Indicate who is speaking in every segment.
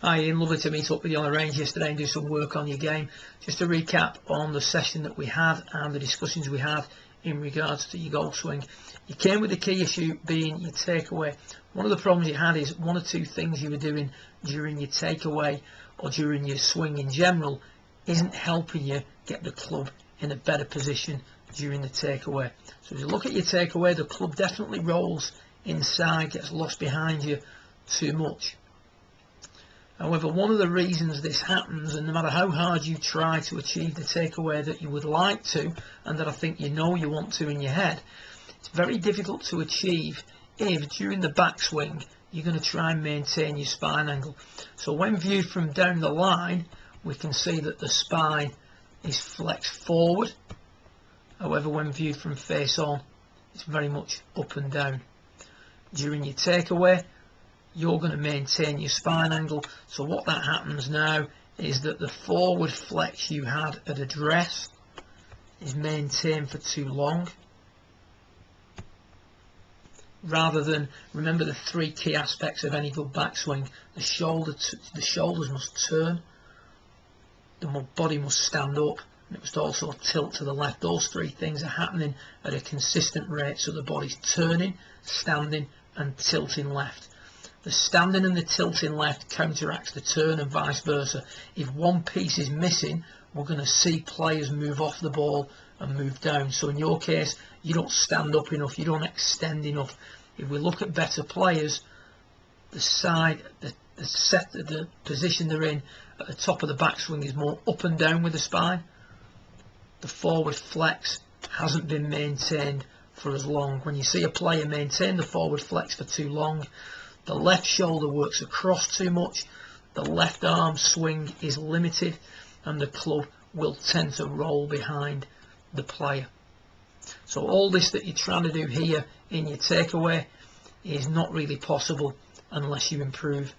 Speaker 1: Hi Ian, lovely to meet up with you on the range yesterday and do some work on your game. Just to recap on the session that we had and the discussions we had in regards to your golf swing. You came with the key issue being your takeaway. One of the problems you had is one or two things you were doing during your takeaway or during your swing in general isn't helping you get the club in a better position during the takeaway. So if you look at your takeaway, the club definitely rolls inside, gets lost behind you too much. However, one of the reasons this happens, and no matter how hard you try to achieve the takeaway that you would like to, and that I think you know you want to in your head, it's very difficult to achieve if during the backswing you're going to try and maintain your spine angle. So when viewed from down the line, we can see that the spine is flexed forward. However, when viewed from face on, it's very much up and down. During your takeaway, you're going to maintain your spine angle. So what that happens now is that the forward flex you had at address is maintained for too long. Rather than, remember the three key aspects of any good backswing: the shoulders must turn, the body must stand up, and it must also tilt to the left. Those three things are happening at a consistent rate, so the body's turning, standing and tilting left. The standing and the tilting left counteracts the turn and vice versa. If one piece is missing, we're going to see players move off the ball and move down. So in your case, you don't stand up enough, you don't extend enough. If we look at better players, the side, the position they're in at the top of the backswing is more up and down with the spine. The forward flex hasn't been maintained for as long. When you see a player maintain the forward flex for too long, the left shoulder works across too much, the left arm swing is limited, and the club will tend to roll behind the player. So all this that you're trying to do here in your takeaway is not really possible unless you improve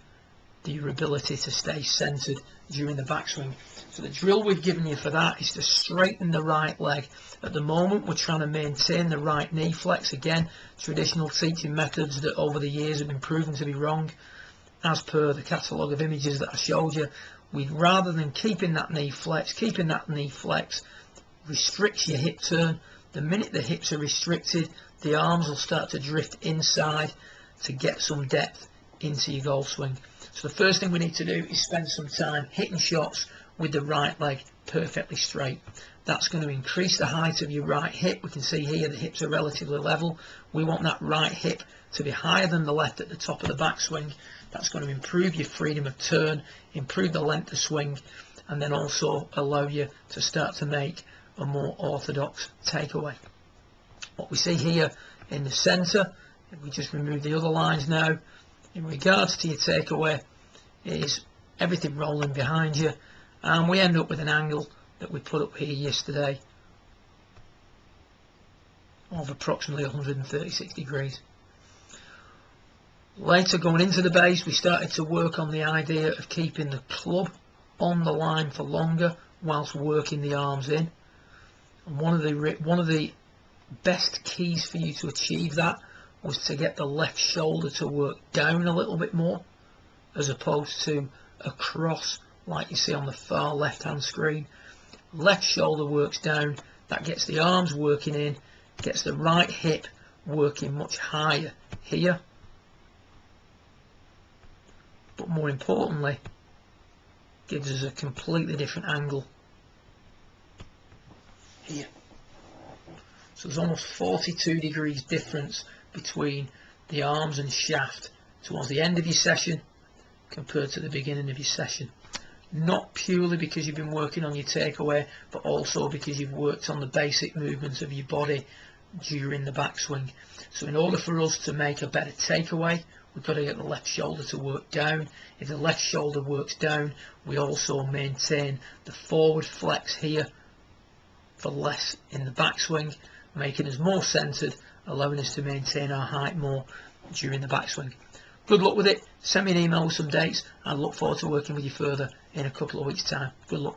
Speaker 1: your ability to stay centered during the backswing. So the drill we've given you for that is to straighten the right leg. At the moment we're trying to maintain the right knee flex. Again, traditional teaching methods that over the years have been proven to be wrong. As per the catalogue of images that I showed you, we'd rather than keeping that knee flex, restricts your hip turn. The minute the hips are restricted, the arms will start to drift inside to get some depth into your golf swing. So the first thing we need to do is spend some time hitting shots with the right leg perfectly straight. That's going to increase the height of your right hip. We can see here the hips are relatively level. We want that right hip to be higher than the left at the top of the backswing. That's going to improve your freedom of turn, improve the length of swing, and then also allow you to start to make a more orthodox takeaway. What we see here in the centre, if we just remove the other lines now, in regards to your takeaway, is everything rolling behind you, and we end up with an angle that we put up here yesterday of approximately 136 degrees. Later, going into the base, we started to work on the idea of keeping the club on the line for longer whilst working the arms in. And one of the best keys for you to achieve that was to get the left shoulder to work down a little bit more, as opposed to across like you see on the far left hand screen. Left shoulder works down, that gets the arms working in, gets the right hip working much higher here, but more importantly gives us a completely different angle here. So there's almost 42 degrees difference between the arms and shaft towards the end of your session compared to the beginning of your session. Not purely because you've been working on your takeaway, but also because you've worked on the basic movements of your body during the backswing. So in order for us to make a better takeaway, we've got to get the left shoulder to work down. If the left shoulder works down, we also maintain the forward flex here for less in the backswing, making us more centered, allowing us to maintain our height more during the backswing. Good luck with it. Send me an email with some dates. I look forward to working with you further in a couple of weeks' time. Good luck.